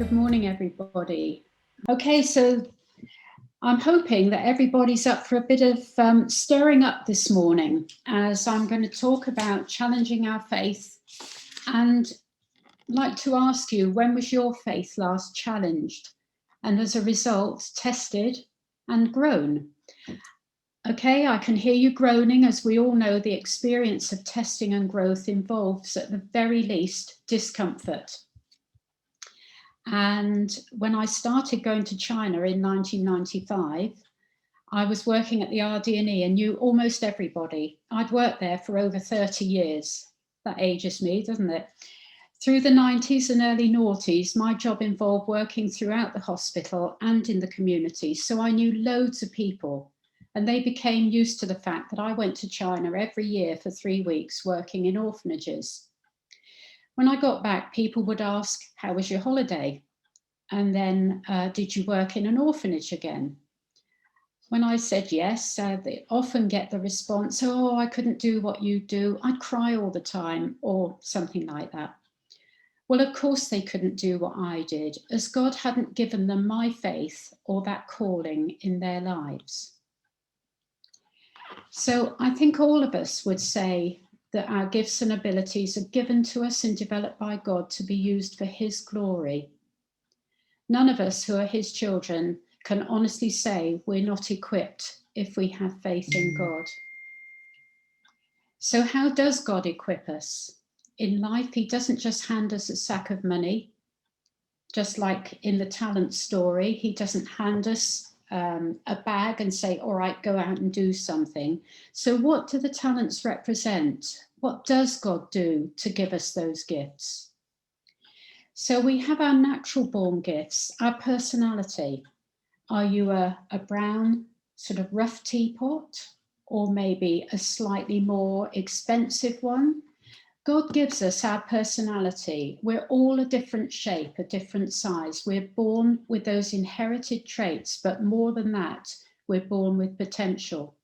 Good morning, everybody. Okay, so I'm hoping that everybody's up for a bit of stirring up this morning, as I'm going to talk about challenging our faith, and I'd like to ask you, when was your faith last challenged, and as a result tested and grown? Okay, I can hear you groaning, as we all know the experience of testing and growth involves, at the very least, discomfort. And when I started going to China in 1995, I was working at the RD&E and knew almost everybody. I'd worked there for over 30 years. That ages me, doesn't it? Through the 90s and early noughties, my job involved working throughout the hospital and in the community. So I knew loads of people, and they became used to the fact that I went to China every year for 3 weeks working in orphanages. When I got back, people would ask, how was your holiday? And then, did you work in an orphanage again? When I said yes, they often get the response, oh, I couldn't do what you do. I'd cry all the time, or something like that. Well, of course they couldn't do what I did, as God hadn't given them my faith or that calling in their lives. So I think all of us would say that our gifts and abilities are given to us and developed by God to be used for His glory. None of us who are His children can honestly say we're not equipped if we have faith in God. So how does God equip us? In life, He doesn't just hand us a sack of money. Just like in the talent story, He doesn't hand us a bag and say, all right, go out and do something. So what do the talents represent? What does God do to give us those gifts? So we have our natural born gifts, our personality. Are you a brown, sort of rough teapot, or maybe a slightly more expensive one? God gives us our personality. We're all a different shape, a different size. We're born with those inherited traits, but more than that, we're born with potential.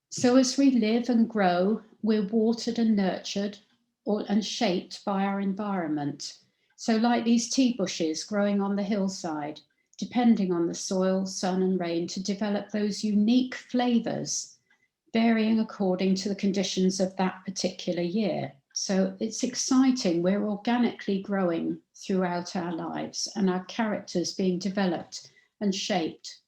So as we live and grow, we're watered and nurtured and shaped by our environment. So like these tea bushes growing on the hillside, depending on the soil, sun and rain, to develop those unique flavours, varying according to the conditions of that particular year. So it's exciting. We're organically growing throughout our lives and our characters being developed and shaped.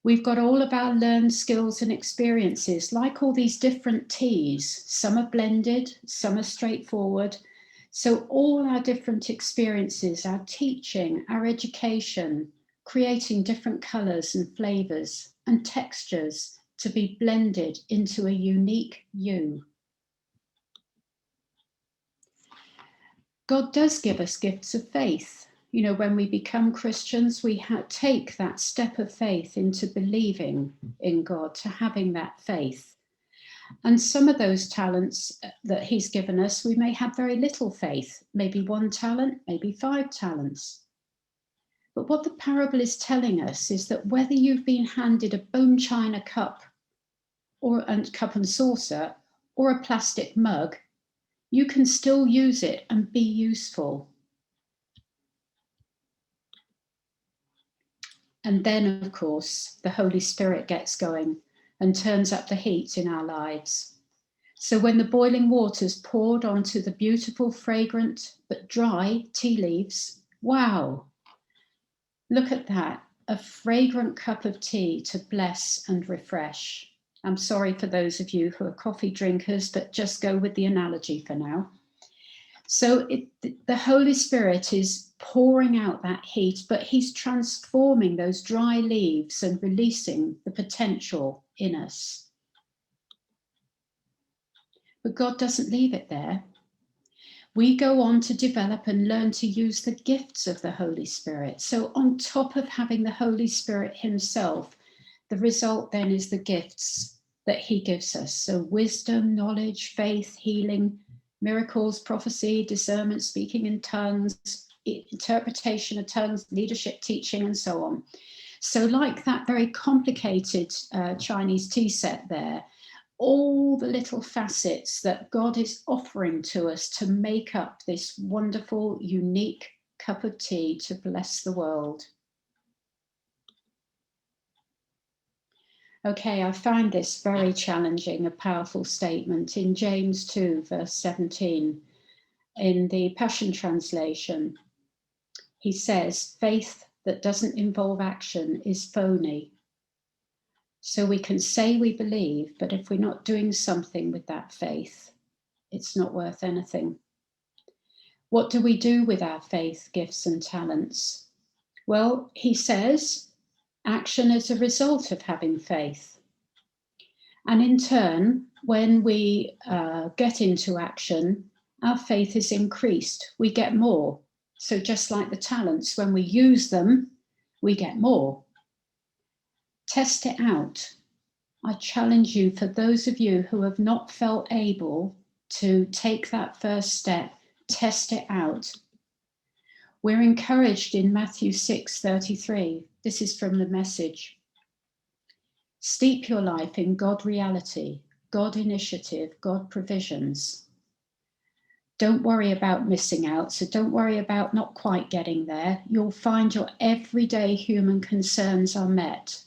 We've got all of our learned skills and experiences, like all these different teas. Some are blended, some are straightforward. So all our different experiences, our teaching, our education, creating different colours and flavours and textures to be blended into a unique you. God does give us gifts of faith. You know, when we become Christians, we take that step of faith into believing in God, to having that faith. And some of those talents that He's given us, we may have very little faith, maybe 1 talent, maybe 5 talents. But what the parable is telling us is that whether you've been handed a bone china cup and cup and saucer, or a plastic mug, you can still use it and be useful. And then, of course, the Holy Spirit gets going and turns up the heat in our lives. So when the boiling water's poured onto the beautiful, fragrant, but dry tea leaves, wow, look at that, a fragrant cup of tea to bless and refresh. I'm sorry for those of you who are coffee drinkers, but just go with the analogy for now. So the Holy Spirit is pouring out that heat, but He's transforming those dry leaves and releasing the potential in us. But God doesn't leave it there. We go on to develop and learn to use the gifts of the Holy Spirit. So on top of having the Holy Spirit Himself, the result then is the gifts that He gives us. So wisdom, knowledge, faith, healing, miracles, prophecy, discernment, speaking in tongues, interpretation of tongues, leadership, teaching, and so on. So like that very complicated Chinese tea set there, all the little facets that God is offering to us to make up this wonderful, unique cup of tea to bless the world. Okay, I find this very challenging, a powerful statement in James 2, verse 17. In the Passion Translation, he says, faith that doesn't involve action is phony. So we can say we believe, but if we're not doing something with that faith, it's not worth anything. What do we do with our faith, gifts, and talents? Well, he says, action is a result of having faith. And in turn, when we get into action, our faith is increased. We get more. So just like the talents, when we use them, we get more. Test it out. I challenge you, for those of you who have not felt able to take that first step, test it out. We're encouraged in Matthew 6:33. This is from the Message. Steep your life in God reality, God initiative, God provisions. Don't worry about missing out, so don't worry about not quite getting there. You'll find your everyday human concerns are met.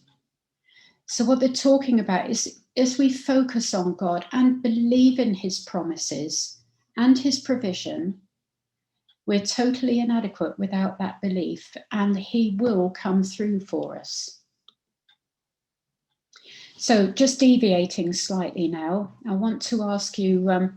So what they're talking about is, as we focus on God and believe in his promises and his provision, we're totally inadequate without that belief, and he will come through for us. So just deviating slightly now, I want to ask you,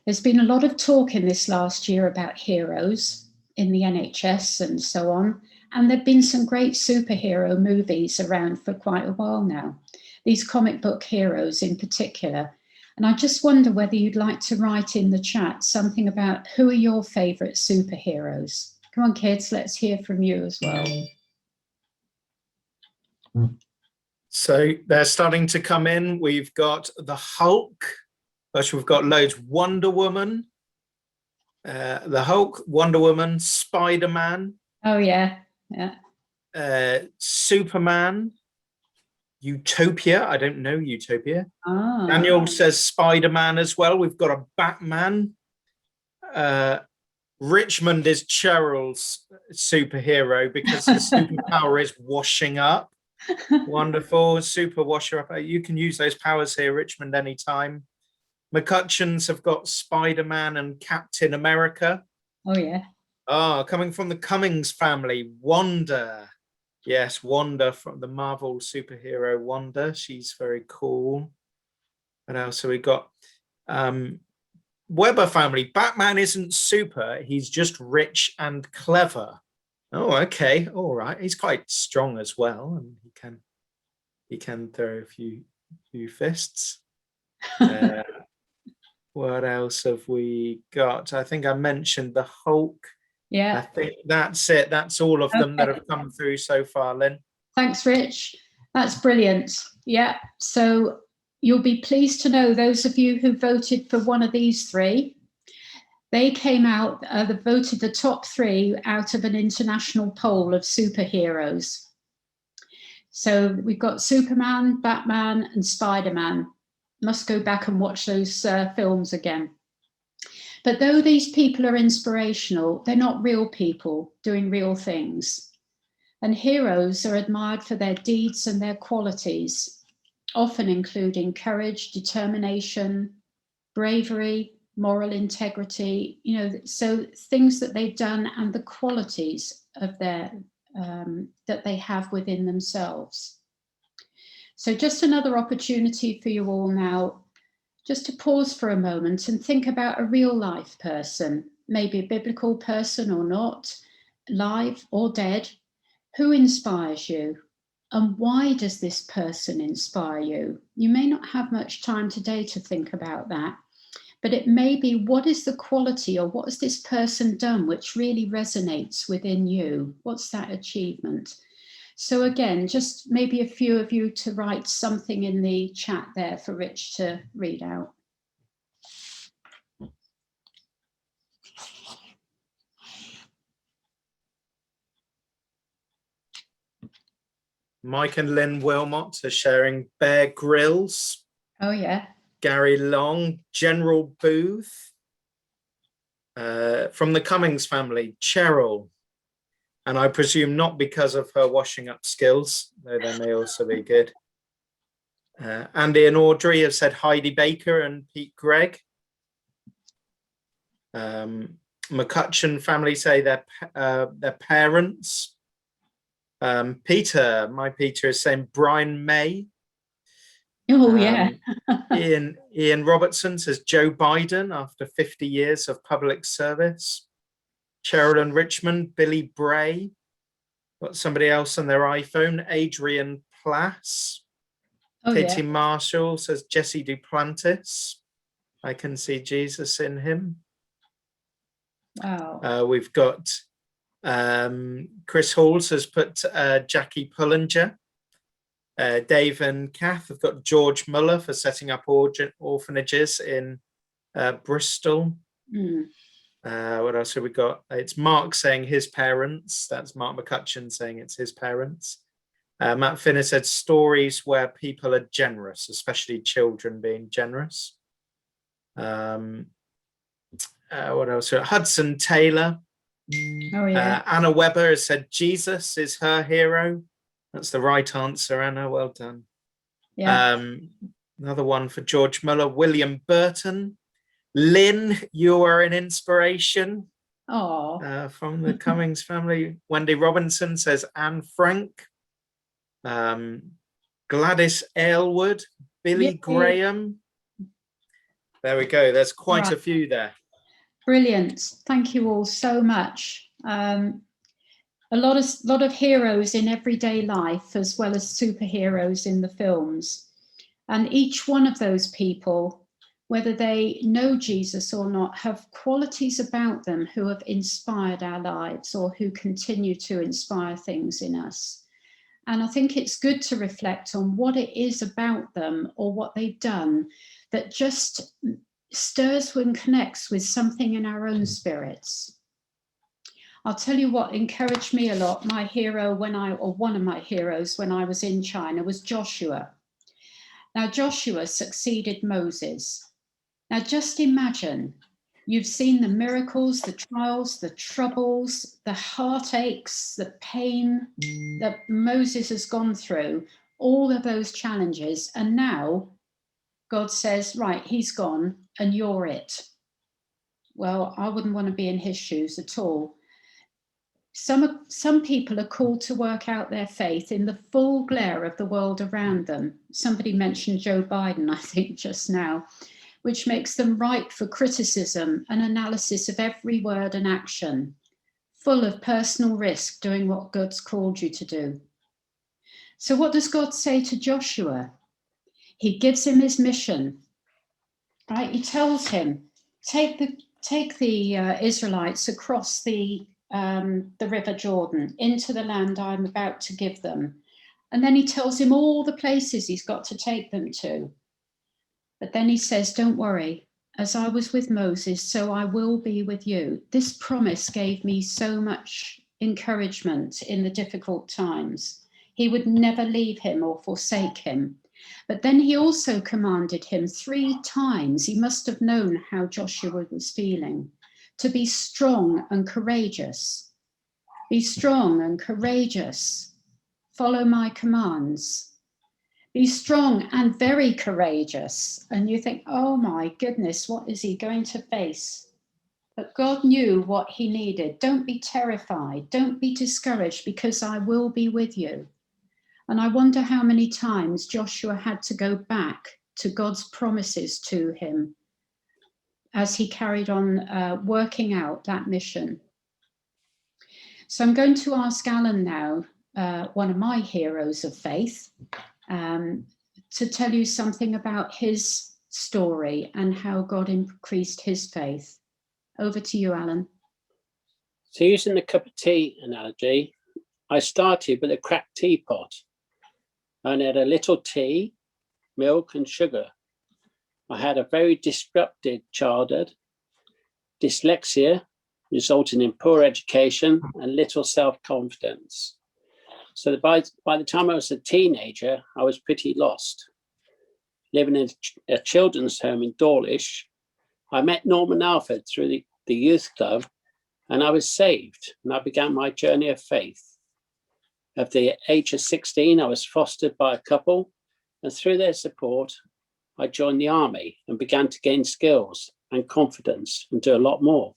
there's been a lot of talk in this last year about heroes in the NHS and so on, and there've been some great superhero movies around for quite a while now, these comic book heroes in particular. And I just wonder whether you'd like to write in the chat something about who are your favourite superheroes. Come on, kids, let's hear from you as well. So they're starting to come in. We've got the Hulk. We've got loads. Wonder Woman, the Hulk, Wonder Woman, Spider-Man. Oh, yeah. Superman, Utopia. I don't know Utopia. Oh. Daniel says Spider-Man as well. We've got a Batman. Richmond is Cheryl's superhero because the superpower is washing up. Wonderful. Super washer up. You can use those powers here, Richmond, anytime. McCutcheons have got Spider-Man and Captain America. Oh, yeah. Oh, coming from the Cummings family, Wanda. Yes, Wanda from the Marvel superhero Wanda. She's very cool. What else have we got? Weber family. Batman isn't super. He's just rich and clever. Oh, okay. All right. He's quite strong as well, and he can throw a few fists. What else have we got? I think I mentioned the Hulk. Yeah. I think that's it. That's all of them that have come through so far, Lynn. Thanks, Rich. That's brilliant. Yeah. So you'll be pleased to know, those of you who voted for one of these three, they came out, they voted the top three out of an international poll of superheroes. So we've got Superman, Batman, and Spider-Man. Must go back and watch those films again. But though these people are inspirational, they're not real people doing real things. And heroes are admired for their deeds and their qualities, often including courage, determination, bravery, moral integrity, so things that they've done and the qualities of their that they have within themselves. So just another opportunity for you all now, just to pause for a moment and think about a real life person, maybe a biblical person or not, live or dead. Who inspires you? And why does this person inspire you? You may not have much time today to think about that, but it may be, what is the quality or what has this person done which really resonates within you? What's that achievement? So again, just maybe a few of you to write something in the chat there for Rich to read out. Mike and Lynn Wilmot are sharing Bear Grylls. Oh, yeah. Gary Long, General Booth, from the Cummings family, Cheryl. And I presume not because of her washing up skills, though they may also be good. Andy and Audrey have said Heidi Baker and Pete Gregg. McCutcheon family say their parents. Peter, my Peter, is saying Brian May. Oh, yeah. Ian Robertson says Joe Biden after 50 years of public service. Cheryl and Richmond, Billy Bray. Got somebody else on their iPhone, Adrian Plass. Oh, Katie yeah. Marshall says Jesse Duplantis. I can see Jesus in him. Wow. We've got Chris Halls has put Jackie Pullinger. Dave and Kath have got George Muller for setting up orphanages in Bristol. What else have we got? It's Mark saying his parents. That's Mark McCutcheon saying it's his parents. Matt Finner said stories where people are generous, especially children being generous. What else? Hudson Taylor. Oh, yeah. Anna Webber has said Jesus is her hero. That's the right answer, Anna. Well done. Yeah. Another one for George Muller. William Burton. Lynn, you are an inspiration. Oh. From the Cummings family. Wendy Robinson says Anne Frank. Gladys Aylward. Billy Graham. There we go. There's quite a few there. Brilliant. Thank you all so much. A lot of heroes in everyday life, as well as superheroes in the films. And each one of those people, whether they know Jesus or not, have qualities about them who have inspired our lives or who continue to inspire things in us. And I think it's good to reflect on what it is about them or what they've done that just stirs and connects with something in our own spirits. I'll tell you what encouraged me a lot. My hero one of my heroes when I was in China was Joshua. Now, Joshua succeeded Moses. Now, just imagine, you've seen the miracles, the trials, the troubles, the heartaches, the pain that Moses has gone through, all of those challenges. And now God says, right, he's gone and you're it. Well, I wouldn't want to be in his shoes at all. Some people are called to work out their faith in the full glare of the world around them. Somebody mentioned Joe Biden, I think, just now, which makes them ripe for criticism and analysis of every word and action, full of personal risk doing what God's called you to do. So what does God say to Joshua? He gives him his mission, right? He tells him, take the Israelites across the River Jordan into the land I'm about to give them. And then he tells him all the places he's got to take them to. But then he says, don't worry, as I was with Moses, so I will be with you. This promise gave me so much encouragement in the difficult times. He would never leave him or forsake him. But then he also commanded him 3 times, he must have known how Joshua was feeling, to be strong and courageous. Be strong and courageous. Follow my commands. Be strong and very courageous. And you think, oh my goodness, what is he going to face? But God knew what he needed. Don't be terrified. Don't be discouraged, because I will be with you. And I wonder how many times Joshua had to go back to God's promises to him as he carried on working out that mission. So I'm going to ask Alan now, one of my heroes of faith, to tell you something about his story and how God increased his faith. Over to you, Alan. So using the cup of tea analogy, I started with a cracked teapot and had a little tea, milk and sugar. I had a very disrupted childhood, dyslexia, resulting in poor education and little self-confidence. So by the time I was a teenager, I was pretty lost. living in a children's home in Dawlish. I met Norman Alford through the youth club, and I was saved, and I began my journey of faith. At the age of 16, I was fostered by a couple, and through their support, I joined the army and began to gain skills and confidence and do a lot more.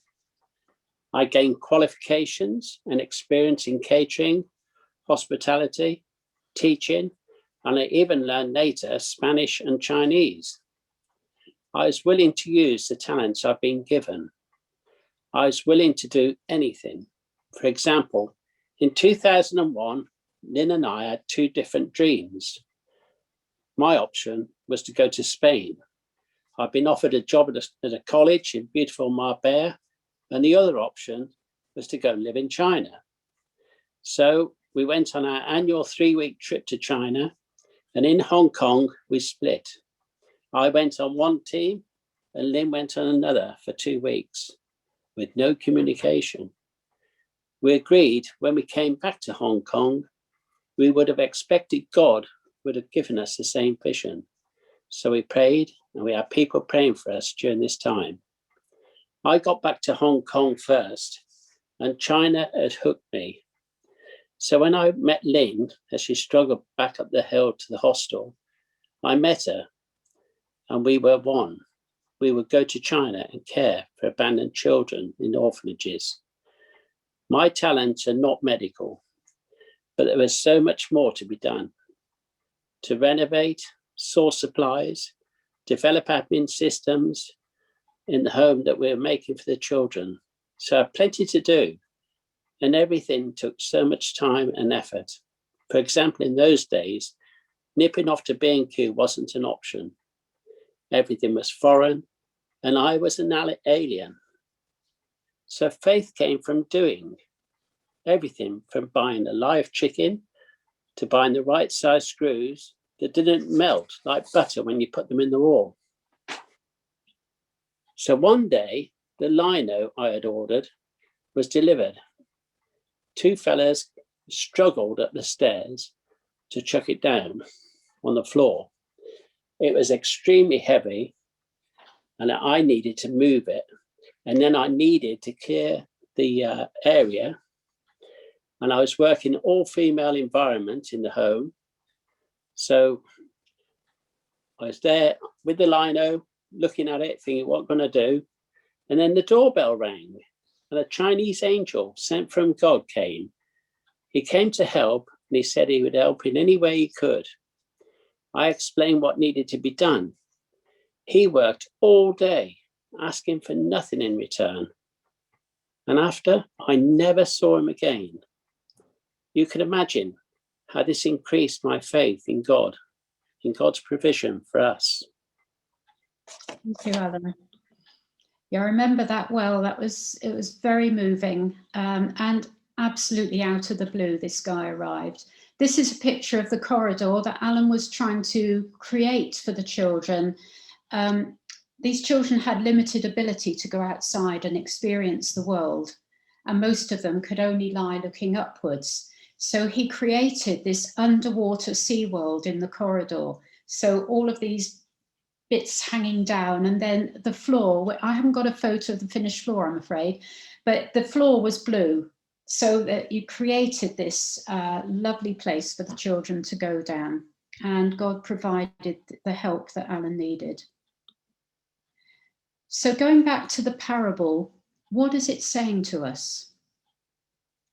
I gained qualifications and experience in catering, hospitality, teaching, and I even learned later Spanish and Chinese. I was willing to use the talents I've been given. I was willing to do anything. For example, in 2001, Lynn and I had two different dreams. My option was to go to Spain. I'd been offered a job at a college in beautiful Marbella, and the other option was to go and live in China. So we went on our annual 3-week trip to China, and in Hong Kong, we split. I went on one team and Lynn went on another for 2 weeks with no communication. We agreed when we came back to Hong Kong, we would have expected God would have given us the same vision. So we prayed, and we had people praying for us during this time. I got back to Hong Kong first, and China had hooked me. So when I met Lynn, as she struggled back up the hill to the hostel, I met her, and we were one. We would go to China and care for abandoned children in orphanages. My talents are not medical, but there was so much more to be done. To renovate, source supplies, develop admin systems in the home that we were making for the children. So I have plenty to do, and everything took so much time and effort. For example, in those days, nipping off to B&Q wasn't an option. Everything was foreign, and I was an alien. So faith came from doing everything, from buying a live chicken to buying the right size screws that didn't melt like butter when you put them in the wall. So one day, the lino I had ordered was delivered. Two fellas struggled up the stairs to chuck it down on the floor. It was extremely heavy, and I needed to move it. And then I needed to clear the area. And I was working all-female environment in the home. So I was there with the lino, looking at it, thinking, what am I going to do? And then the doorbell rang, and a Chinese angel sent from God came. He came to help, and he said he would help in any way he could. I explained what needed to be done. He worked all day, asking for nothing in return. And after, I never saw him again. You can imagine how this increased my faith in God, in God's provision for us. Thank you, Alan. Yeah, I remember that well. It was very moving, and absolutely out of the blue, this guy arrived. This is a picture of the corridor that Alan was trying to create for the children. These children had limited ability to go outside and experience the world, and most of them could only lie looking upwards. So he created this underwater sea world in the corridor. So all of these bits hanging down, and then the floor, I haven't got a photo of the finished floor, I'm afraid, but the floor was blue, so that you created this lovely place for the children to go down, and God provided the help that Alan needed. So going back to the parable, what is it saying to us?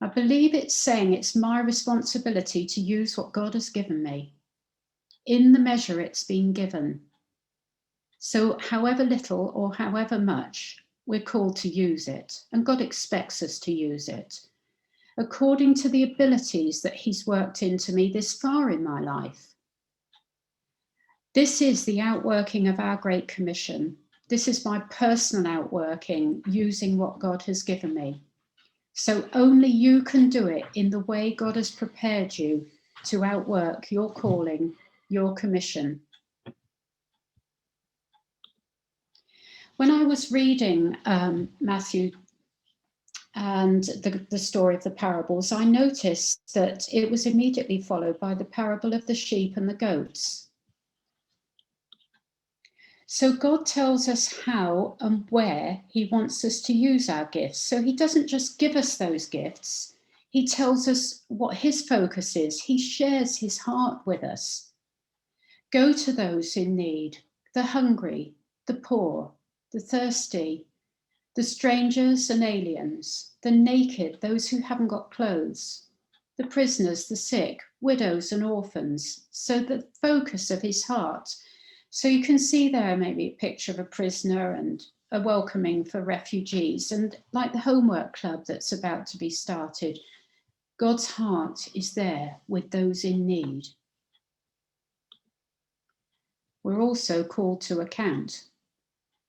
I believe it's saying it's my responsibility to use what God has given me in the measure it's been given. So however little or however much, we're called to use it, and God expects us to use it according to the abilities that he's worked into me this far in my life. This is the outworking of our Great Commission. This is my personal outworking using what God has given me. So only you can do it in the way God has prepared you to outwork your calling, your commission. When I was reading Matthew and the story of the parables, I noticed that it was immediately followed by the parable of the sheep and the goats. So God tells us how and where he wants us to use our gifts. So he doesn't just give us those gifts. He tells us what his focus is. He shares his heart with us. Go to those in need, the hungry, the poor, the thirsty, the strangers and aliens, the naked, those who haven't got clothes, the prisoners, the sick, widows and orphans. So the focus of his heart. So you can see there maybe a picture of a prisoner and a welcoming for refugees, and like the homework club that's about to be started, God's heart is there with those in need. We're also called to account.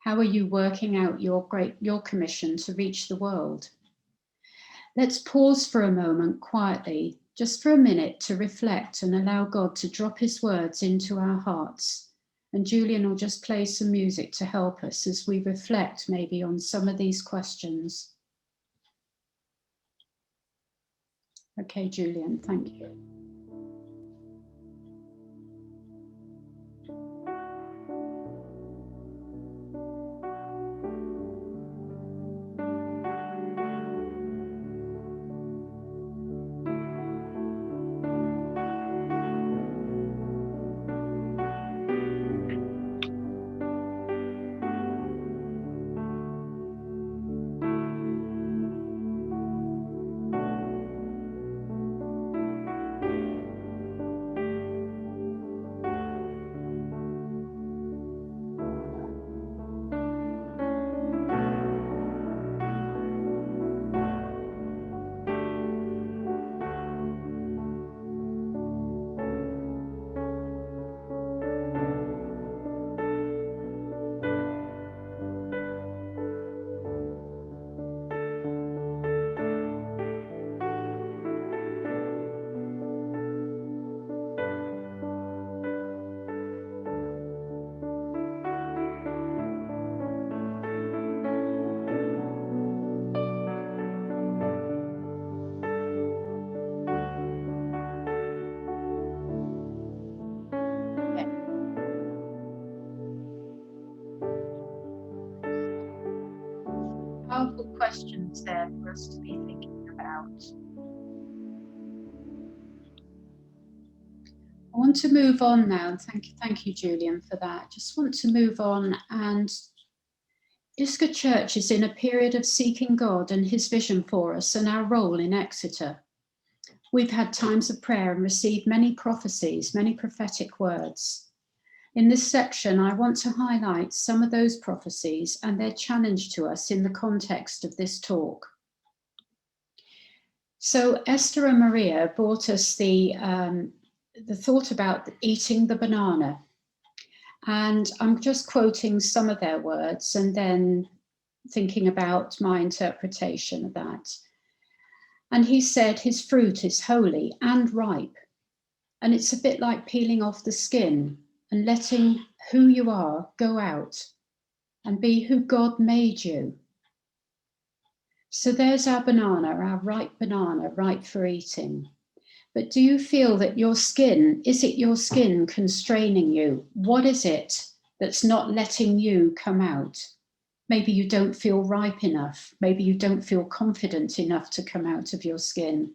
How are you working out your commission to reach the world? Let's pause for a moment quietly, just for a minute, to reflect and allow God to drop his words into our hearts. And Julian will just play some music to help us as we reflect maybe on some of these questions. Okay, Julian, thank you. Powerful questions there for us to be thinking about. I want to move on now. Thank you, Julian, for that. Just want to move on, and Isca Church is in a period of seeking God and his vision for us and our role in Exeter. We've had times of prayer and received many prophecies, many prophetic words. In this section, I want to highlight some of those prophecies and their challenge to us in the context of this talk. So Esther and Maria brought us the thought about eating the banana. And I'm just quoting some of their words and then thinking about my interpretation of that. And he said his fruit is holy and ripe. And it's a bit like peeling off the skin and letting who you are go out and be who God made you. So there's our banana, our ripe banana, ripe for eating. But do you feel that your skin, is it your skin constraining you? What is it that's not letting you come out? Maybe you don't feel ripe enough. Maybe you don't feel confident enough to come out of your skin.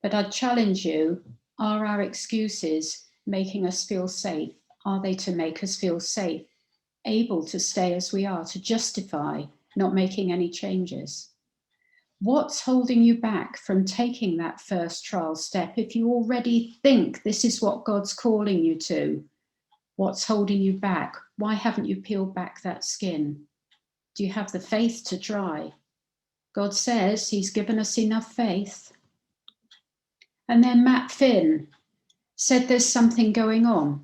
But I'd challenge you, are our excuses making us feel safe? Are they to make us feel safe, able to stay as we are, to justify not making any changes? What's holding you back from taking that first trial step if you already think this is what God's calling you to? What's holding you back? Why haven't you peeled back that skin? Do you have the faith to try? God says he's given us enough faith. And then Matt Finn said there's something going on.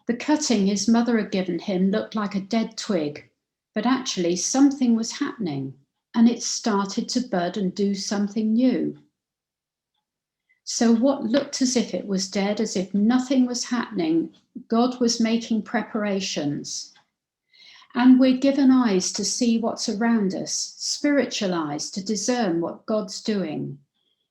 The cutting his mother had given him looked like a dead twig, but actually something was happening and it started to bud and do something new. So what looked as if it was dead, as if nothing was happening, God was making preparations. And we're given eyes to see what's around us, spiritualize, to discern what God's doing.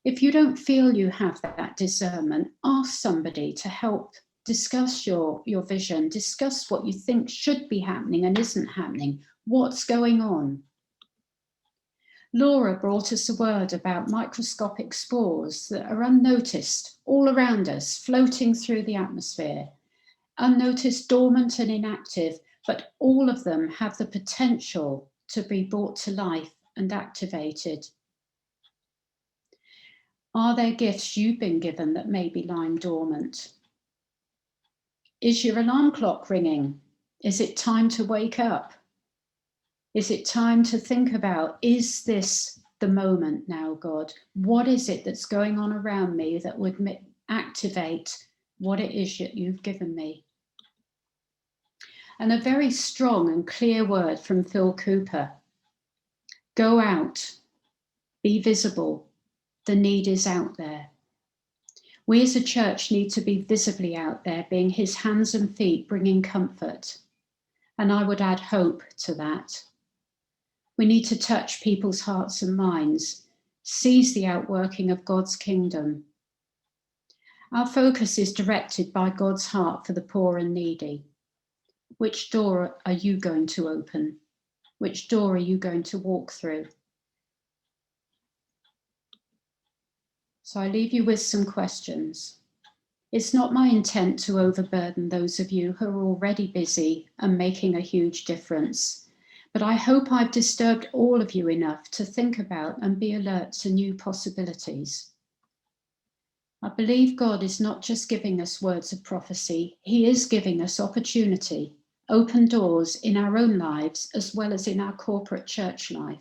If you don't feel you have that discernment, ask somebody to help Discuss your vision. Discuss what you think should be happening and isn't happening. What's going on? Laura brought us a word about microscopic spores that are unnoticed all around us, floating through the atmosphere. Unnoticed, dormant and inactive, but all of them have the potential to be brought to life and activated. Are there gifts you've been given that may be lying dormant? Is your alarm clock ringing? Is it time to wake up? Is it time to think about, is this the moment now, God? What is it that's going on around me that would activate what it is that you've given me? And a very strong and clear word from Phil Cooper. Go out, be visible. The need is out there. We as a church need to be visibly out there, being his hands and feet, bringing comfort. And I would add hope to that. We need to touch people's hearts and minds, seize the outworking of God's kingdom. Our focus is directed by God's heart for the poor and needy. Which door are you going to open? Which door are you going to walk through? So I leave you with some questions. It's not my intent to overburden those of you who are already busy and making a huge difference, but I hope I've disturbed all of you enough to think about and be alert to new possibilities. I believe God is not just giving us words of prophecy, he is giving us opportunity, open doors in our own lives as well as in our corporate church life.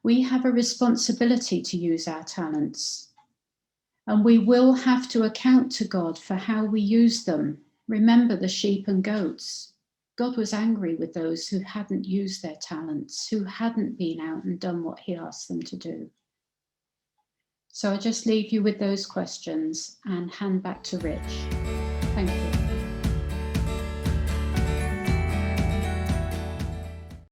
We have a responsibility to use our talents, and we will have to account to God for how we use them. Remember the sheep and goats. God was angry with those who hadn't used their talents, who hadn't been out and done what he asked them to do. So I just leave you with those questions and hand back to Rich.